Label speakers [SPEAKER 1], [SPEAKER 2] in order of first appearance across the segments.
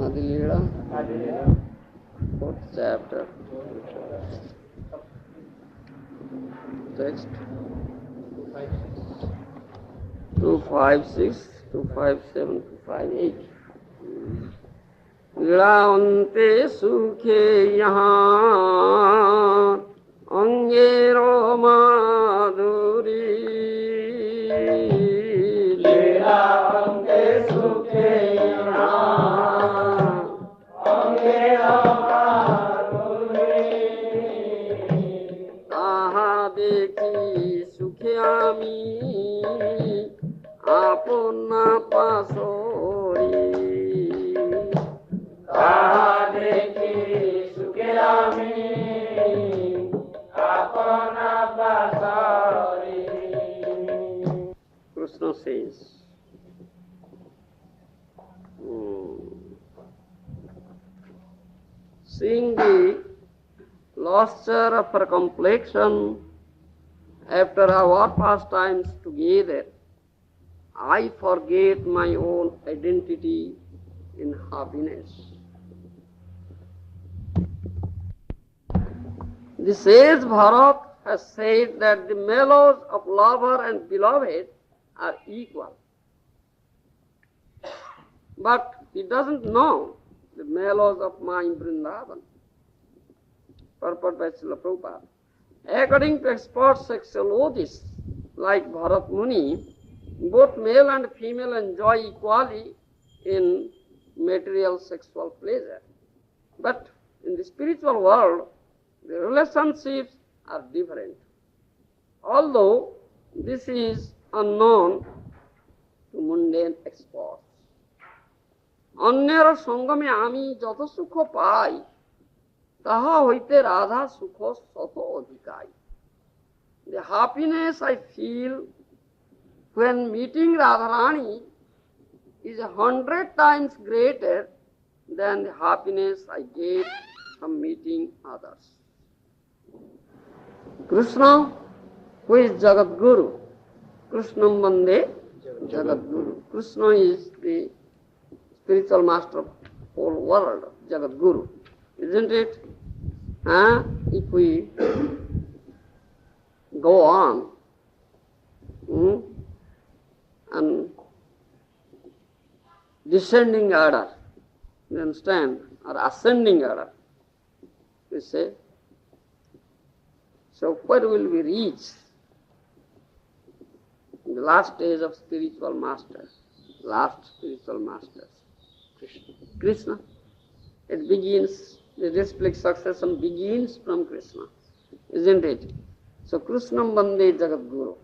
[SPEAKER 1] Adi-lila, fourth chapter. Text 256, 257, 258. लीलावन्ते सुखे यहाँ अंगेरो माधुरी लीलावन्ते सुखे यहाँ अंगेरो माधुरी ताहा देखी सुखे आमी आपना पासोरी ताहा देखी सुखे आमी आपना पासोरी. Krishna says, seeing the luster of her complexion after our pastimes together, I forget my own identity in happiness. The sage Bharat has said that the mellows of lover and beloved are equal. But he doesn't know the mellows of mind Vrindavan. Purport by Srila Prabhupada. According to expert sexologists like Bharat Muni, both male and female enjoy equally in material sexual pleasure. But in the spiritual world, the relationships are different. Although this is unknown to mundane experts. अन्यर संगमे आमी যত সুখ পাই তাহা হইতে রাধা সুখ শত অধিকাই. The happiness I feel when meeting Radharani is 100 times greater than the happiness I get from meeting others. Krishna, who is Jagat Guru, Krishna Bande Jagat Guru. Krishna is the spiritual master of the whole world, Jagat Guru, isn't it? If we go on and descending order, you understand, or ascending order, we say, so where will we reach? The last stage of spiritual masters, last spiritual masters. Krishna. It begins, the display succession begins from Krishna, isn't it? So Krishna Bande Jagat Guru.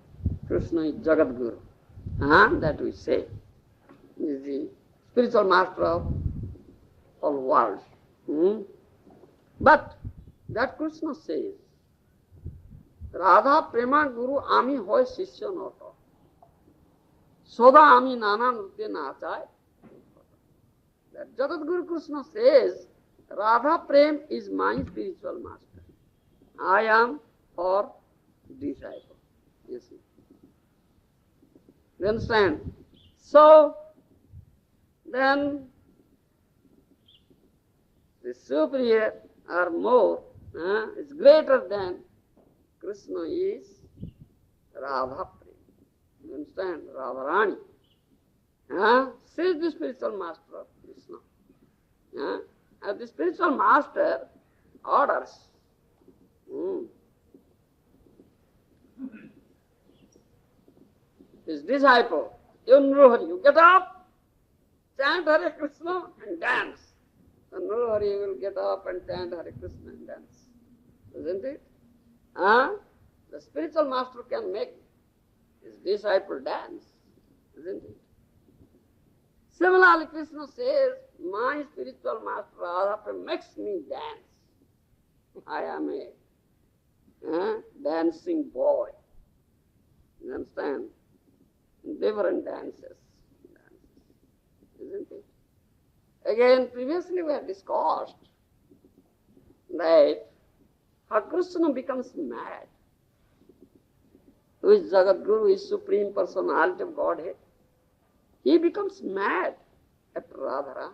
[SPEAKER 1] Krishna is Jagat Guru. That we say. He is the spiritual master of all worlds. But that Krishna says, Radha Prema Guru Ami hoy Shishya Nata. Soda Ami Nana Nrute Nachay. That Jagat Guru Krishna says, Radha Prem is my spiritual master. I am her disciple. You see. You understand? So, then, the superior or more is greater than Krishna is Radha Prem. You understand? Radharani. She is the spiritual master of Krishna. And the spiritual master orders. His disciple, you get up, chant Hare Krishna and dance. And Nruhari will get up and chant Hare Krishna and dance. Isn't it? The spiritual master can make his disciple dance. Isn't it? Similarly, Krishna says, my spiritual master Radha makes me dance. I am a dancing boy. You understand? Different dances. Isn't it? Again, previously we have discussed that how Krishna becomes mad. Who is Jagat Guru, is Supreme Personality of Godhead. He becomes mad at Radharani.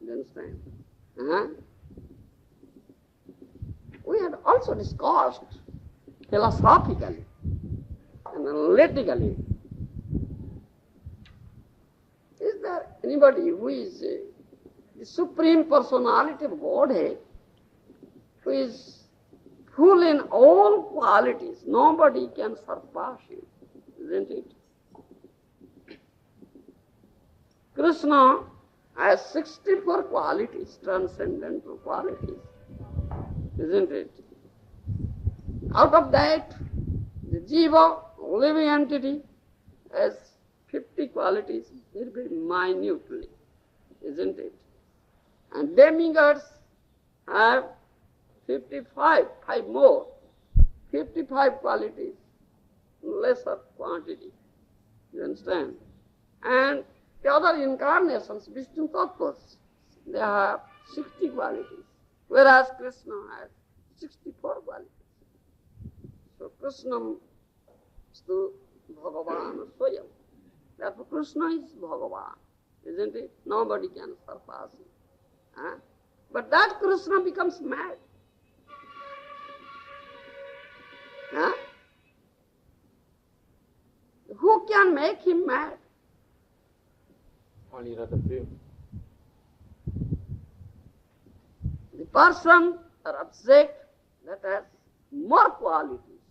[SPEAKER 1] You understand? Huh? We had also discussed philosophically and analytically. Is there anybody who is the Supreme Personality of Godhead, who is full in all qualities? Nobody can surpass him, isn't it? Krishna has 64 qualities, transcendental qualities, isn't it? Out of that, the Jiva, living entity, has 50 qualities, very minutely, isn't it? And demigods have 55, 5 more, 55 qualities, lesser quantity, you understand? And the other incarnations, Vishnu Tattvas, they have 60 qualities, whereas Krishna has 64 qualities. So Krishna is the Bhagavan Swayam. Therefore Krishna is Bhagavan, isn't it? Nobody can surpass him. Huh? But that Krishna becomes mad. Huh? Who can make him mad?
[SPEAKER 2] Only Radha Prema.
[SPEAKER 1] The person or object that has more qualities,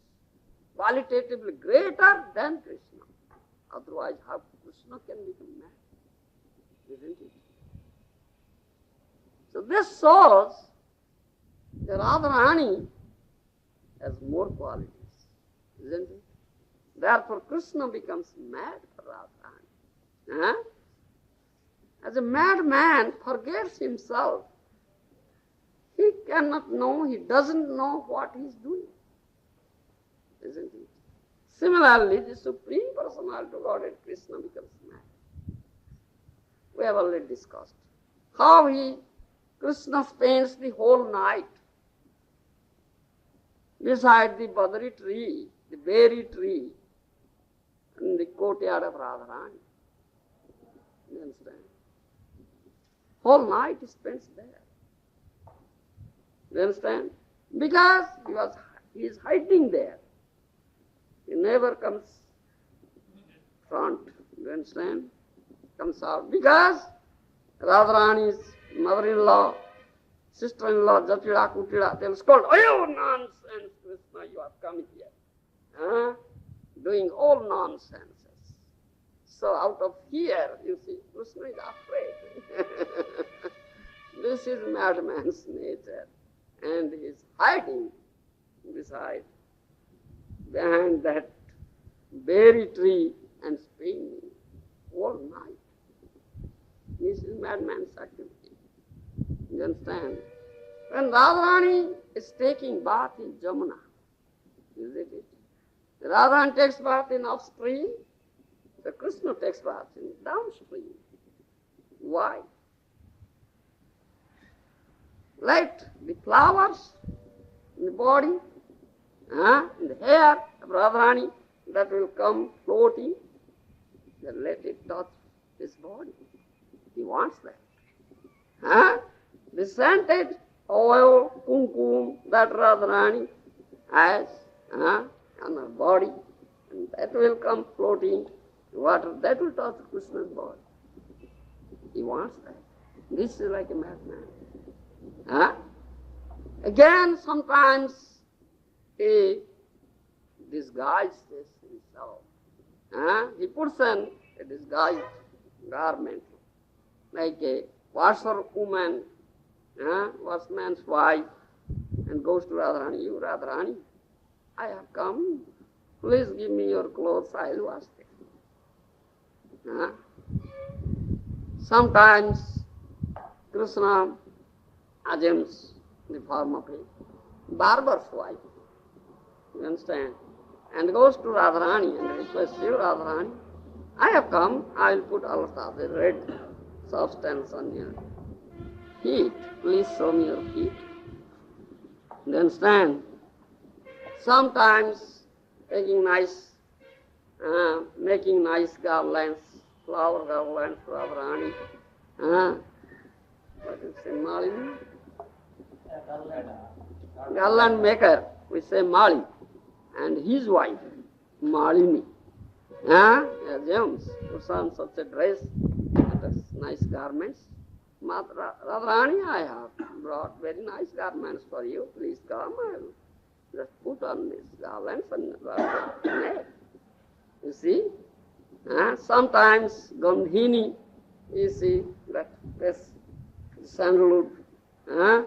[SPEAKER 1] qualitatively greater than Krishna. Otherwise, how Krishna can become mad? Isn't it? So this shows that Radharani has more qualities, isn't it? Therefore, Krishna becomes mad for Radharani. Huh? As a madman forgets himself, he cannot know, he doesn't know what he is doing, isn't it? Similarly, the Supreme Personality of Godhead, Krishna, becomes mad. We have already discussed how Krishna spends the whole night beside the badri tree, the berry tree, in the courtyard of Radharani. You understand? Whole night he spends there. You understand? Because he is hiding there. He never comes front. You understand? Comes out. Because Radharani's mother-in-law, sister-in-law, Jatira, Kutira, they'll scold, "Oh, nonsense, Krishna, you have come here." Huh? Doing all nonsenses. So out of fear, you see, Krishna is afraid. This is madman's nature. And he is hiding behind that berry tree and spinning all night. This is madman's activity. You understand? When Radharani is taking bath in Jamuna, isn't it? Radharani takes bath in upstream, the Krishna takes bath in downstream. Why? Let the flowers in the body, in the hair of Radharani, that will come floating, then let it touch his body. He wants that. The scented oil, kumkum, that Radharani has on her body, and that will come floating, water, that will touch Krishna's body. He wants that. This is like a madman. Again, sometimes he disguises himself. He puts on a disguised garment, like a washerwoman, washerman's wife, and goes to Radharani. "You, Radharani, I have come. Please give me your clothes, I'll wash them." Sometimes Krishna assumes the form of a barber's wife, you understand, and goes to Radharani and requests, "You, Radharani, I have come, I will put all of the red substance on your feet. Please show me your feet." You understand? Sometimes making nice garlands flower garlands, Radharani. What is it, Malini? Garland maker, we say Mali, and his wife, Malini. James puts on such a dress, nice garments. Radharani, I have brought very nice garments for you. Please come, I will just put on these garlands and neck. You see? Sometimes Gandhini, you see, that this sandalwood. You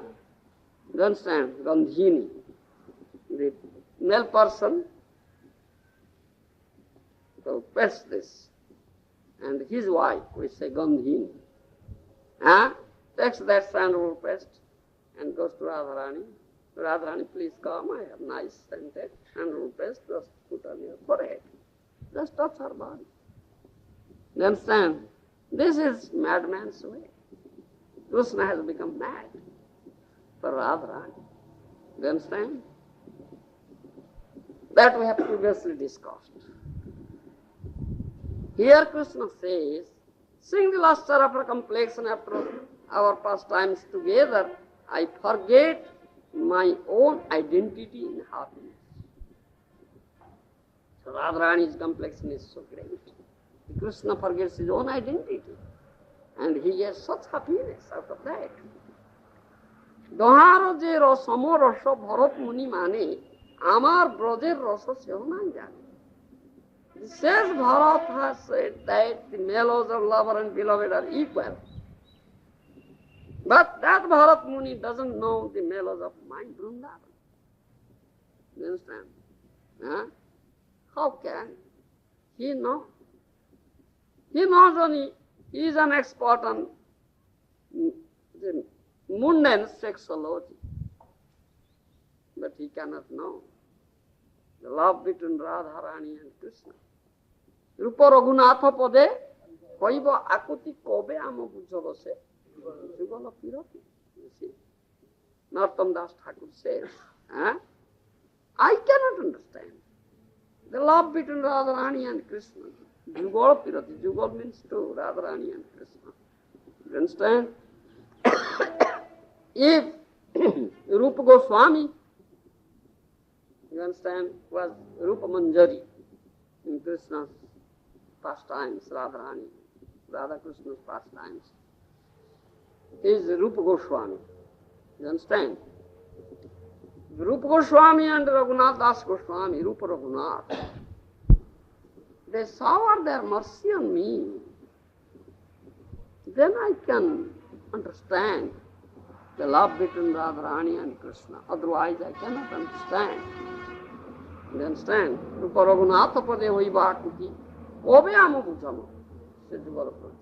[SPEAKER 1] understand? Gandhini. The male person will press this. And his wife, we say Gandhini, takes that sandalwood paste and goes to Radharani. Radharani, please come, I have nice scented sandalwood paste, just put on your forehead. Just touch her body. You understand? This is madman's way. Krishna has become mad for Radharani. You understand? That we have previously discussed. Here Krishna says, seeing the luster of her complexion after our pastimes together, I forget my own identity in happiness. So Radharani's complexion is so great. Krishna forgets his own identity. And he gets such happiness out of that. Doharo je rasamo rasa bharat muni mane, amar brajer rasa seho nai jane. The sage Bharat has said that the mellows of lover and beloved are equal. But that Bharat Muni doesn't know the mellows of mind Vrindavan. You understand? How can he know? He knows only, he is an expert on the mundane sexology. But he cannot know the love between Radharani and Krishna. Rupa Raghunatha pade, hoiba akuti kobe amo bujhabase, jugala pirati. You see? Narottam Das Thakur says, I cannot understand the love between Radharani and Krishna. Jugal pirati, jugal means to Radharani and Krishna. You understand? If Rupa Goswami, you understand, was Rupa Manjari in Krishna's pastimes, Radharani, Radha Krishna's pastimes. He is Rupa Goswami. You understand? Rupa Goswami and Raghunath Das Goswami, Rupa Raghunath, they shower their mercy on me. Then I can understand the love between Radharani and Krishna. Otherwise I cannot understand. You understand? Rupa Raghunatha pade hoiba akuti kobe amo bujhamo.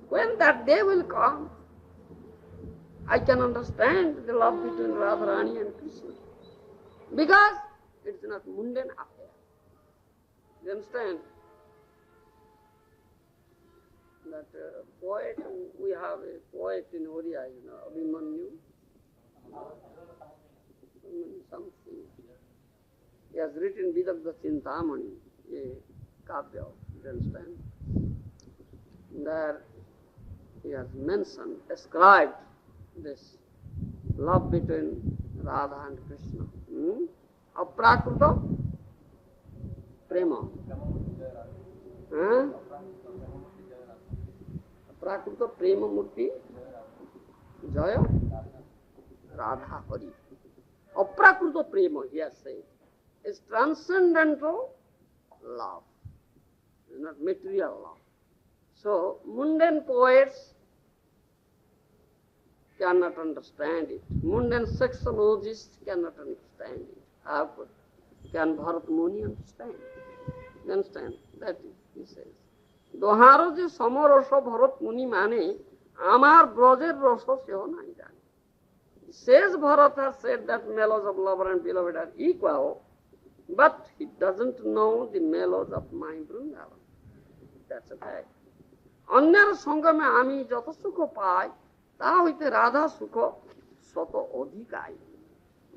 [SPEAKER 1] When that day will come, I can understand the love between Radharani and Krishna. Because it is not mundane affair. You understand? That poet, we have a poet in Oriya, Abhimanyu. Something. He has written Vidagdha Chintamani, a kavya, you understand? There he has mentioned, ascribed this love between Radha and Krishna. Aprakruta Prema. Aprakruta Prema Murti Jaya Radha Hari. Aprakruta Prema, he has said, is transcendental love. It's not material love. So, mundane poets cannot understand it. Mundane sexologists cannot understand it. How can Bharat Muni understand? You understand? That is, he says. Doharo je samarasa Bharat Muni mane, amar brajer rasa seho nai jane. Says Bharat has said that mellows of lover and beloved are equal, but he doesn't know the mellows of my Vrindavan. That's a fact. Anyar sangame ami jata sukho pai, ta hoite Radha sukho sato odhikai.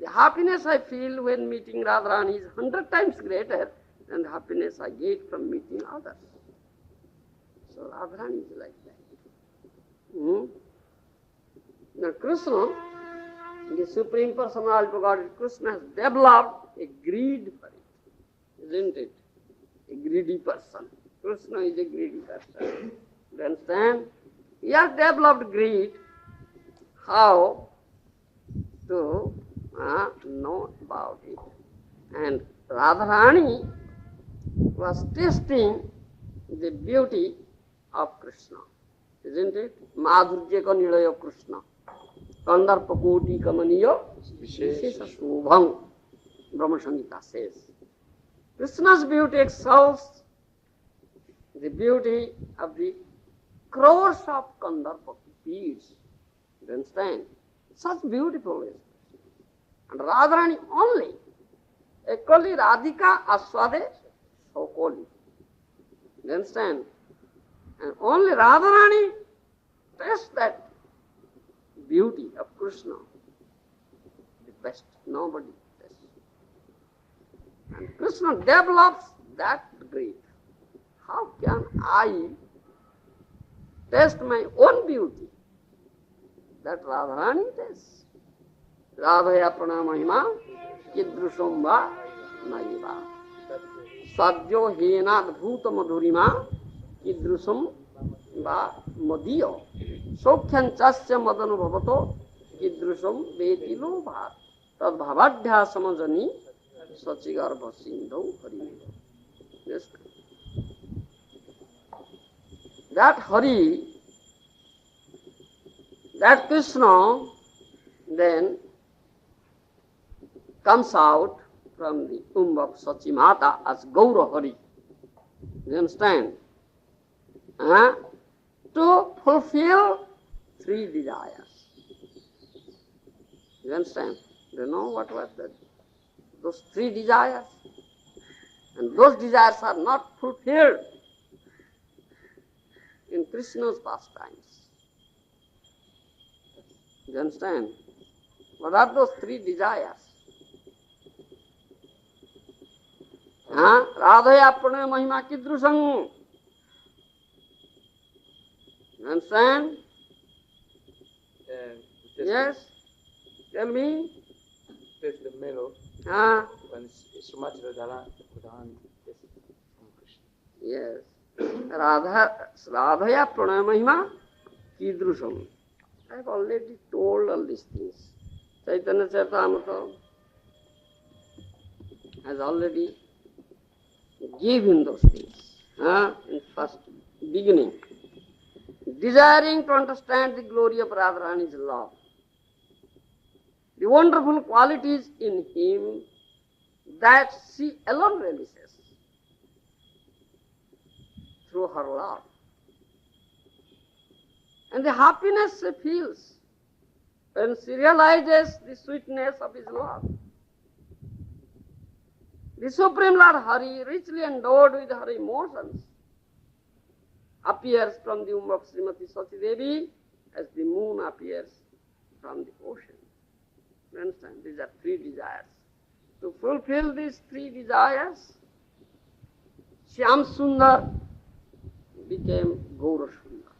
[SPEAKER 1] The happiness I feel when meeting Radharani is 100 times greater than the happiness I get from meeting others. So Radharani is like that. Now Krishna, the Supreme Personality of Godhead, Krishna has developed a greed for it, isn't it? A greedy person. Krishna is a greedy person. You understand? He has developed greed. How to know about it. And Radharani was tasting the beauty of Krishna, isn't it? Madhurya ka nilaya Krishna. Kandarpa koti kamaniya vishesha shobham. Brahma Samhita says. Krishna's beauty excels the beauty of the crores of Kandarpa beads. You understand? Such beautiful is. And Radharani only. Ekali Radhika Aswade Sokoli. You understand? And only Radharani tastes that beauty of Krishna. The best. Nobody tastes. And Krishna develops that greed. How can I taste my own beauty? That Radharani tastes. Radha-tattva mahima kidrusham va naiva. Sadhyo henad bhuta madhurima kidrusham va madiyo. Sokhyam chasya madanu bhavato kidrusham vetilo bhat. Tad bhavadhya samajani sachigarva sindhu harimiyo. Yes. That Hari, that Krishna then comes out from the womb of Sachi Mata as Gour Hari. You understand? To fulfill three desires. You understand? Do you know what was that? Those three desires? And those desires are not fulfilled in Krishna's pastimes. You understand? What are those three desires? Radha-tattva mahima kidrusham. You understand? Yes? Tell me.
[SPEAKER 2] There's the mellow. When Srimad Radha from Krishna.
[SPEAKER 1] Yes. Radha-tattva mahima kidrusham. I have already told all these things. Caitanya-caritamrta has already given those things in first beginning. Desiring to understand the glory of Radharani's love, the wonderful qualities in him that she alone realizes through her love, and the happiness she feels when she realizes the sweetness of his love. The Supreme Lord Hari, richly endowed with her emotions, appears from the womb of Srimati Sati Devi as the moon appears from the ocean. You understand? These are three desires. To fulfill these three desires, Shyam Sundar became Gour Sundar.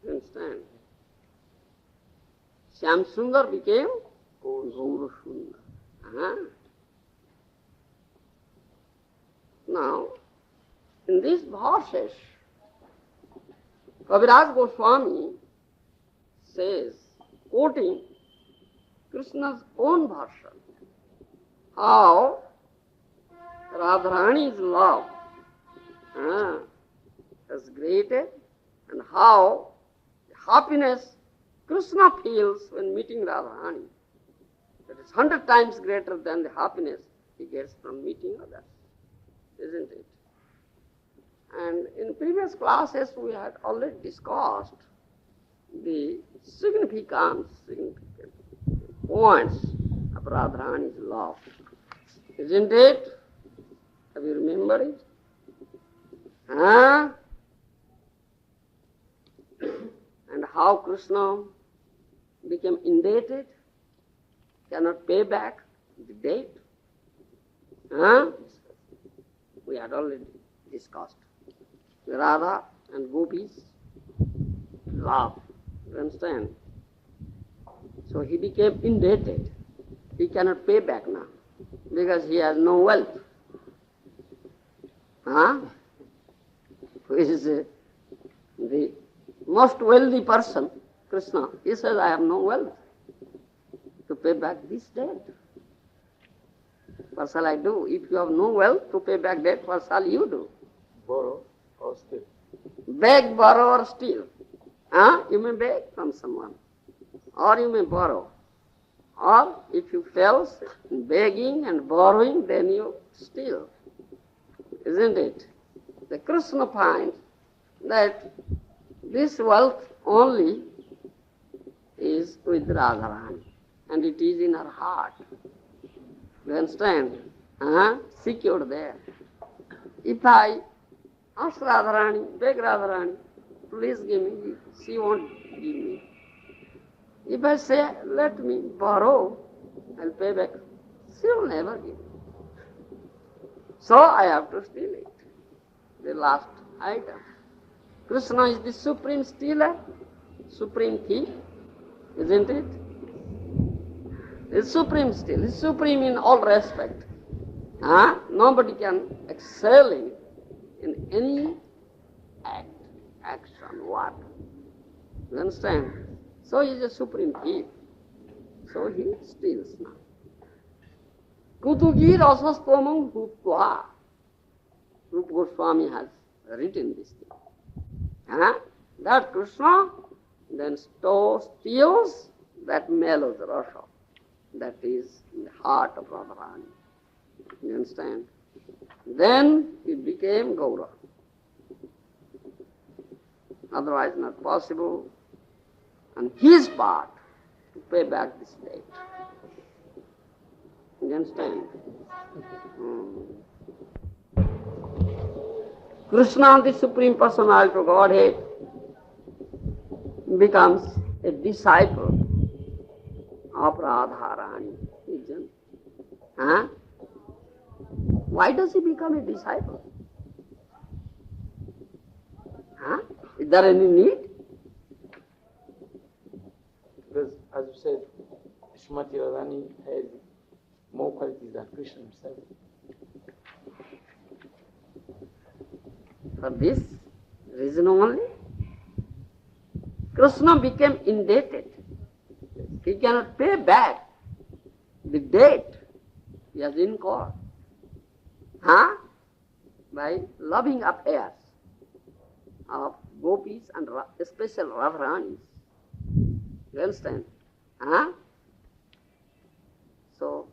[SPEAKER 1] You understand? Shyam Sundar became Gour Sundar. Now, in these verses, Kaviraj Goswami says, quoting Krishna's own version, how Radharani's love is created and how the happiness Krishna feels when meeting Radharani, that is 100 times greater than the happiness he gets from meeting others, isn't it? And in previous classes we had already discussed the significant points of Radharani's love, isn't it? Have you remembered it? And how Krishna became indebted, cannot pay back the debt. We had already discussed. Radha and gopis love. You understand? So he became indebted. He cannot pay back now because he has no wealth. Who is the most wealthy person, Krishna, he says, I have no wealth to pay back this debt. What shall I do? If you have no wealth to pay back debt, what shall you do?
[SPEAKER 2] Borrow or steal.
[SPEAKER 1] Beg, borrow or steal. You may beg from someone, or you may borrow. Or if you fail in begging and borrowing, then you steal. Isn't it? The Krishna finds that this wealth only is with Radharani, and it is in her heart. You understand? Secured there. If I ask Radharani, beg Radharani, please give me, she won't give me. If I say, let me borrow, I'll pay back, she will never give me. So I have to steal it. The last item. Krishna is the supreme stealer, supreme thief, isn't it? He's supreme still. He's supreme in all respect. Nobody can excel in any action, what? You understand? So he is a supreme thief. So he steals now. Kutugi rasastomam bhutva. Rupa Goswami has written this thing. That Krishna then steals that mellows rasa that is in the heart of Radharani. You understand? Then it became Gour. Otherwise not possible. And his part to pay back this debt. You understand? Krishna, the Supreme Personality of Godhead, becomes a disciple of Radharani. Why does he become a disciple? Is there any need?
[SPEAKER 2] Because, as you said, Srimati Radharani has more qualities than Krishna himself.
[SPEAKER 1] For this reason only, Krishna became indebted. He cannot pay back the debt he has incurred by loving affairs of gopis and special Radharanis. You understand? So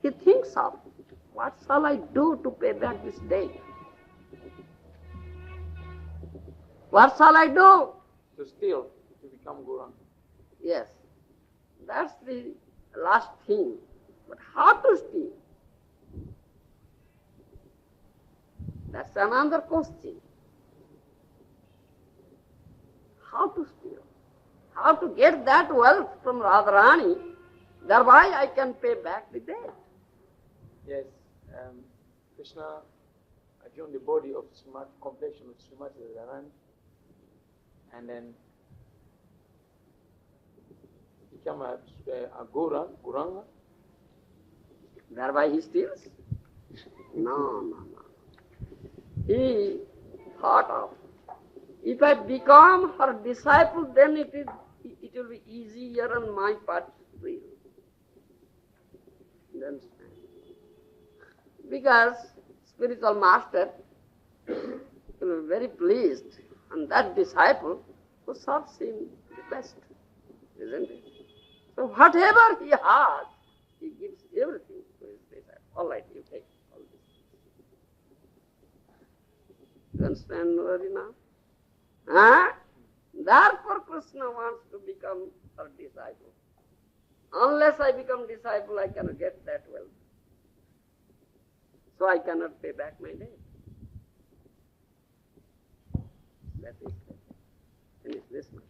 [SPEAKER 1] he thinks of, what shall I do to pay back this debt? What shall I do?
[SPEAKER 2] To steal, to become Gour.
[SPEAKER 1] Yes, that's the last thing. But how to steal? That's another question. How to steal? How to get that wealth from Radharani, thereby I can pay back the debt.
[SPEAKER 2] Yes, Krishna assumed the body of Srimati, complexion of Srimati Radharani, and then become a Gauranga.
[SPEAKER 1] Thereby he steals? No. He thought of, if I become her disciple, then it will be easier on my part to steal. You understand? Because spiritual master will be very pleased, and that disciple who serves him the best, isn't it? So whatever he has, he gives everything to his disciple. All right, you take all this. You understand already now? Therefore Krishna wants to become her disciple. Unless I become disciple, I cannot get that wealth. So I cannot pay back my debt. That is it. Finish this much.